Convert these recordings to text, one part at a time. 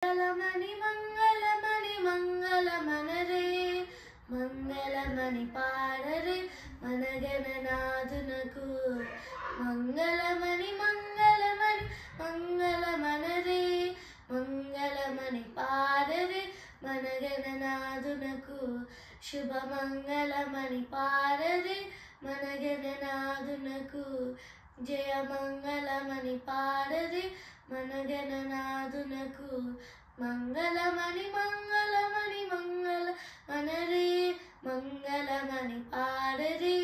మంగళమణి మంగళమణి మంగళమనరే మంగళమణి పాడరే మన గణనాథునకు మంగళమణి మంగళమణి మంగళమనరే మంగళమణి పాడరే మన గణనాథునకు శుభమంగళమణి పాడరే మన గణనాథునకు జయ మంగళమణి పాడరే మన గణనాథునకు మంగళమణి మంగళమణి మంగళమనరే మంగళమణి పాడరే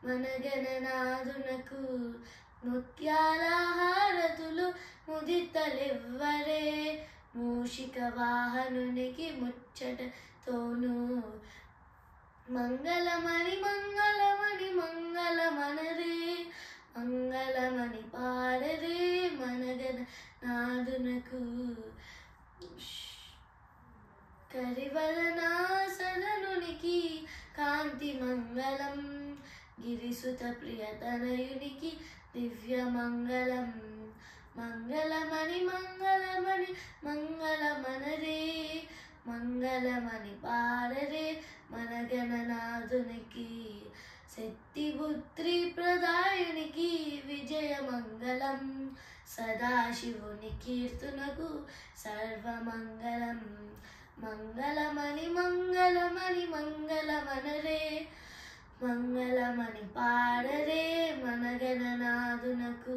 మన గణనాథునకు ముత్యాల హారతులు ముదితలివ్వరే మూషిక వాహనునికి ముచ్చటతోను మంగళమణి మంగళమణి మంగళమనరే మంగళమణి పాడరే మన గణనాథునకు కరివదనాసనునికి కాంతి మంగళం గిరిసుత ప్రియతనయునికి దివ్య మంగళం మంగళమణి మంగళమణి మంగళమనరే మంగళమణి పాడరే మన గణనాథునికి శక్తిపుత్రి ప్రదాయునికి విజయ మంగళం సదాశివుని కీర్తనకు సర్వమంగళం మంగళమణి మంగళమణి మంగళమనరే మంగళమణి పాడరే మన గణనాథునకు